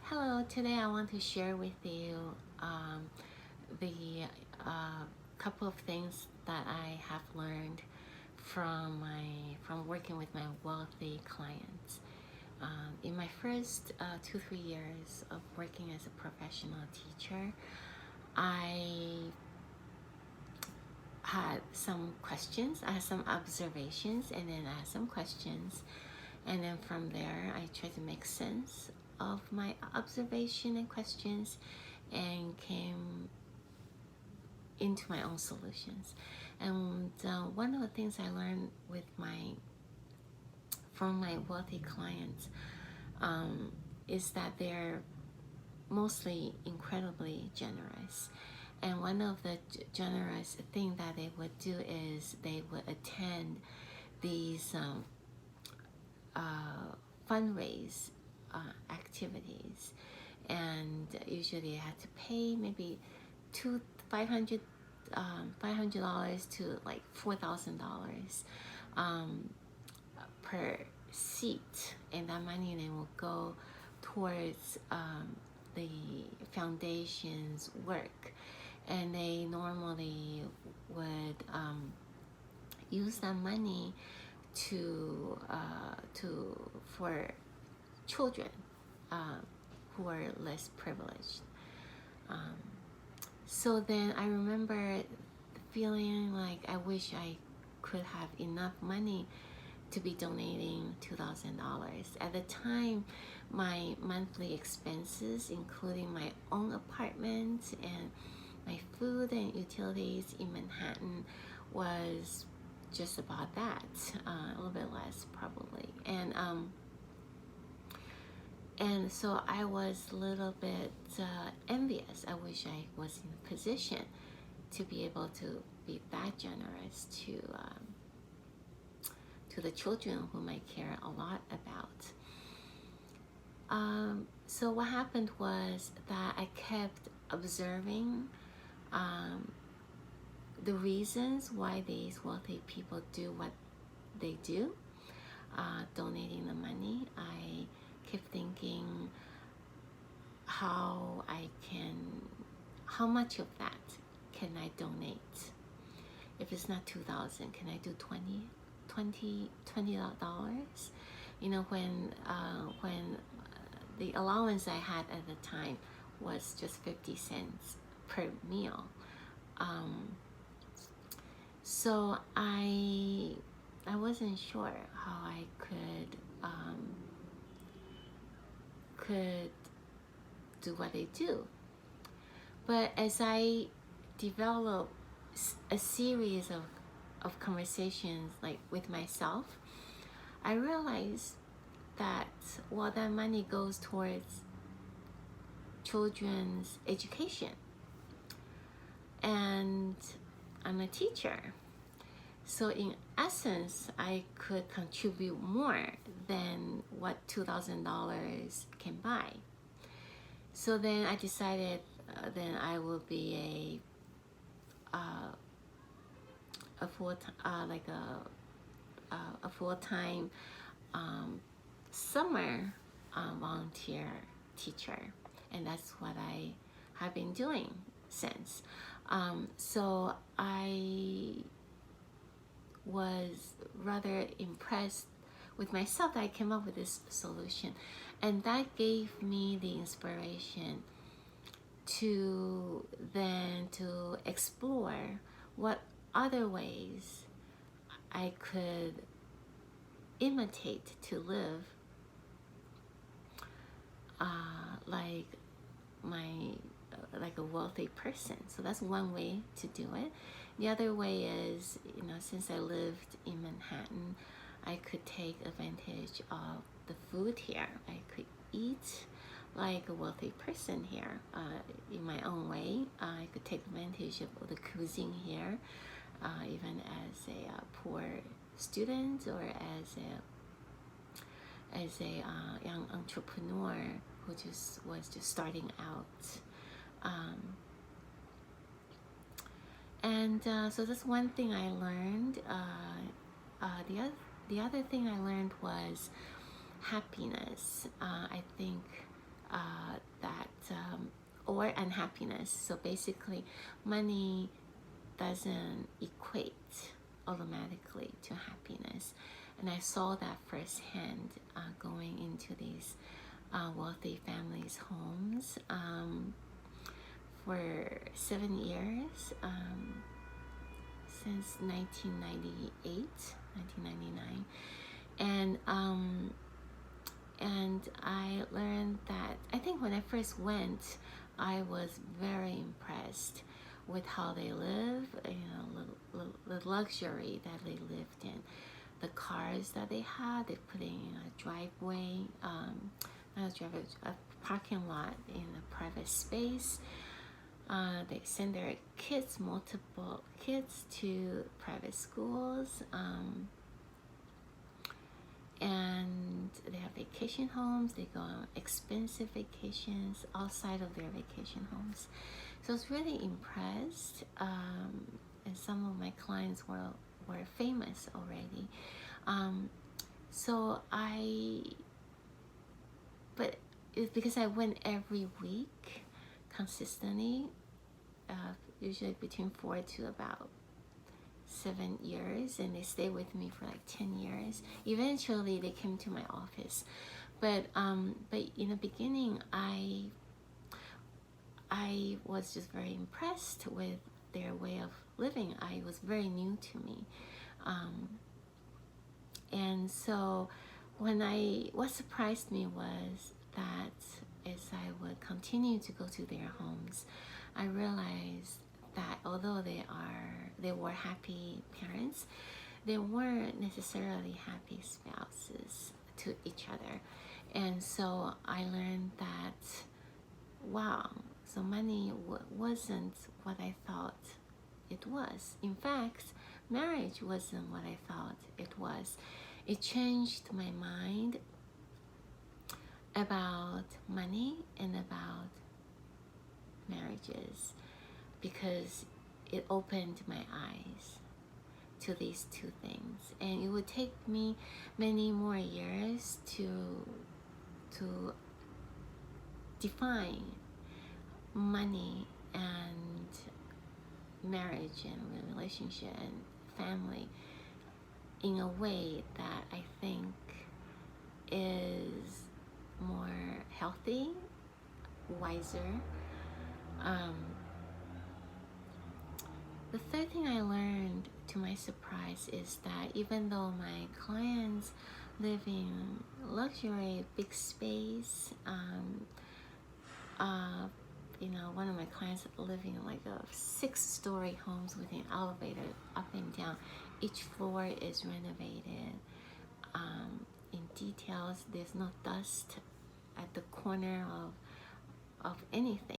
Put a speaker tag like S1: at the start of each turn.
S1: Hello, today I want to share with you the couple of things that I have learned from working with my wealthy clients. In my first 2-3 years of working as a professional teacher, I had some questions, I had some observations, and then I had some questions. And then from there, I tried to make sense of my observation and questions and came into my own solutions. And one of the things I learned from my wealthy clients is that they're mostly incredibly generous. And one of the generous thing that they would do is they would attend these fundraise activities, and usually I had to pay maybe two $500 to like $4,000 per seat, and that money then will go towards the foundation's work. And they normally would use that money for children who are less privileged. So then I remember feeling like I wish I could have enough money to be donating $2,000. At the time, my monthly expenses, including my own apartment and my food and utilities in Manhattan, was just about that, a little bit less probably. And so I was a little bit envious. I wish I was in a position to be able to be that generous to the children whom I care a lot about. So what happened was that I kept observing the reasons why these wealthy people do what they do, donating the money. I kept thinking how much of that can I donate? If it's not 2,000, can I do $20? You know, when the allowance I had at the time was just 50 cents per meal. So I wasn't sure how I could do what they do. But as I developed a series of conversations like with myself, I realized that that money goes towards children's education, and I'm a teacher, so in essence I could contribute more than what $2,000 can buy. So then I decided then I will be a full-time summer volunteer teacher, and that's what I have been doing since. So I was rather impressed with myself that I came up with this solution, and that gave me the inspiration to explore what other ways I could imitate to live like a wealthy person. So that's one way to do it. The other way is, since I lived in Manhattan, I could take advantage of the food here. I could eat like a wealthy person here in my own way. I could take advantage of the cuisine here, even as a poor student or as a young entrepreneur who was just starting out. So that's one thing I learned. The other thing I learned was happiness. I think or unhappiness. So basically, money doesn't equate automatically to happiness. And I saw that firsthand going into these wealthy families' homes for 7 years, since 1998, 1999. And I learned that, I think when I first went, I was very impressed with how they live, the luxury that they lived in, the cars that they had. They put in a driveway, not a driveway, a parking lot in a private space. They send their kids, multiple kids, to private schools, and they have vacation homes. They go on expensive vacations outside of their vacation homes. So I was really impressed, and some of my clients were famous already. But it's because I went every week consistently, usually between 4 to about 7 years, and they stayed with me for like 10 years. Eventually they came to my office, but in the beginning I was just very impressed with their way of living. It was very new to me, and so what surprised me was that as I would continue to go to their homes, I realized that although they were happy parents, they weren't necessarily happy spouses to each other. And so I learned that, wow, so money wasn't what I thought it was. In fact, marriage wasn't what I thought it was. It changed my mind about money and about marriages, because it opened my eyes to these two things. And it would take me many more years to define money and marriage and relationship and family in a way that I think is more healthy, wiser. The third thing I learned, to my surprise, is that even though my clients live in luxury, big space, one of my clients living in like a 6-story homes with an elevator up and down. Each floor is renovated in details. There's no dust at the corner of anything.